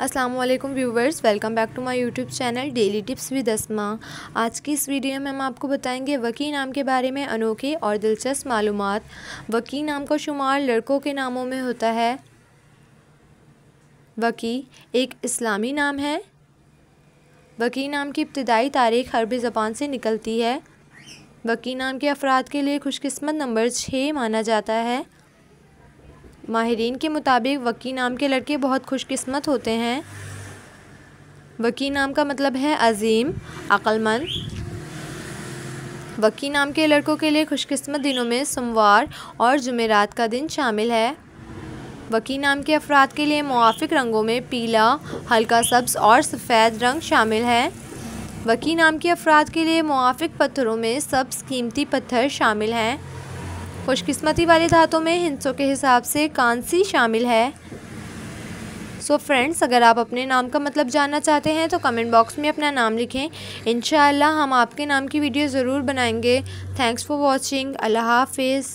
अस्सलाम वालेकुम viewers, welcome back to my YouTube channel daily tips with Asma. आज की इस वीडियो में हम आपको बताएंगे वकी नाम के बारे में अनोखे और दिलचस्प मालूमात। वकी नाम का शुमार लड़कों के नामों में होता है। वकी एक इस्लामी नाम है। वकी नाम की इब्तिदाई तारीख अरबी ज़बान से निकलती है। वकी नाम के अफराद के लिए खुशकिस्मत नंबर 6 माना जाता है। माहिरीन के मुताबिक वकी नाम के लड़के बहुत खुशकिस्मत होते हैं। वकी नाम का मतलब है अजीम, अक्लमंद। वकी नाम के लड़कों के लिए खुशकिस्मत दिनों में सोमवार और जुमेरात का दिन शामिल है। वकी नाम के अफराद के लिए मुआफिक रंगों में पीला, हल्का सब्ज़ और सफ़ेद रंग शामिल है। वकी नाम के अफराद के लिए मुआफिक पत्थरों में सब्ज़ कीमती पत्थर शामिल हैं। खुशकिस्मती वाले धातों में हिस्सों के हिसाब से कांसी शामिल है। सो फ्रेंड्स, अगर आप अपने नाम का मतलब जानना चाहते हैं तो कमेंट बॉक्स में अपना नाम लिखें। इंशाअल्लाह हम आपके नाम की वीडियो ज़रूर बनाएंगे। Thanks for watching. अल्लाह हाफिज़।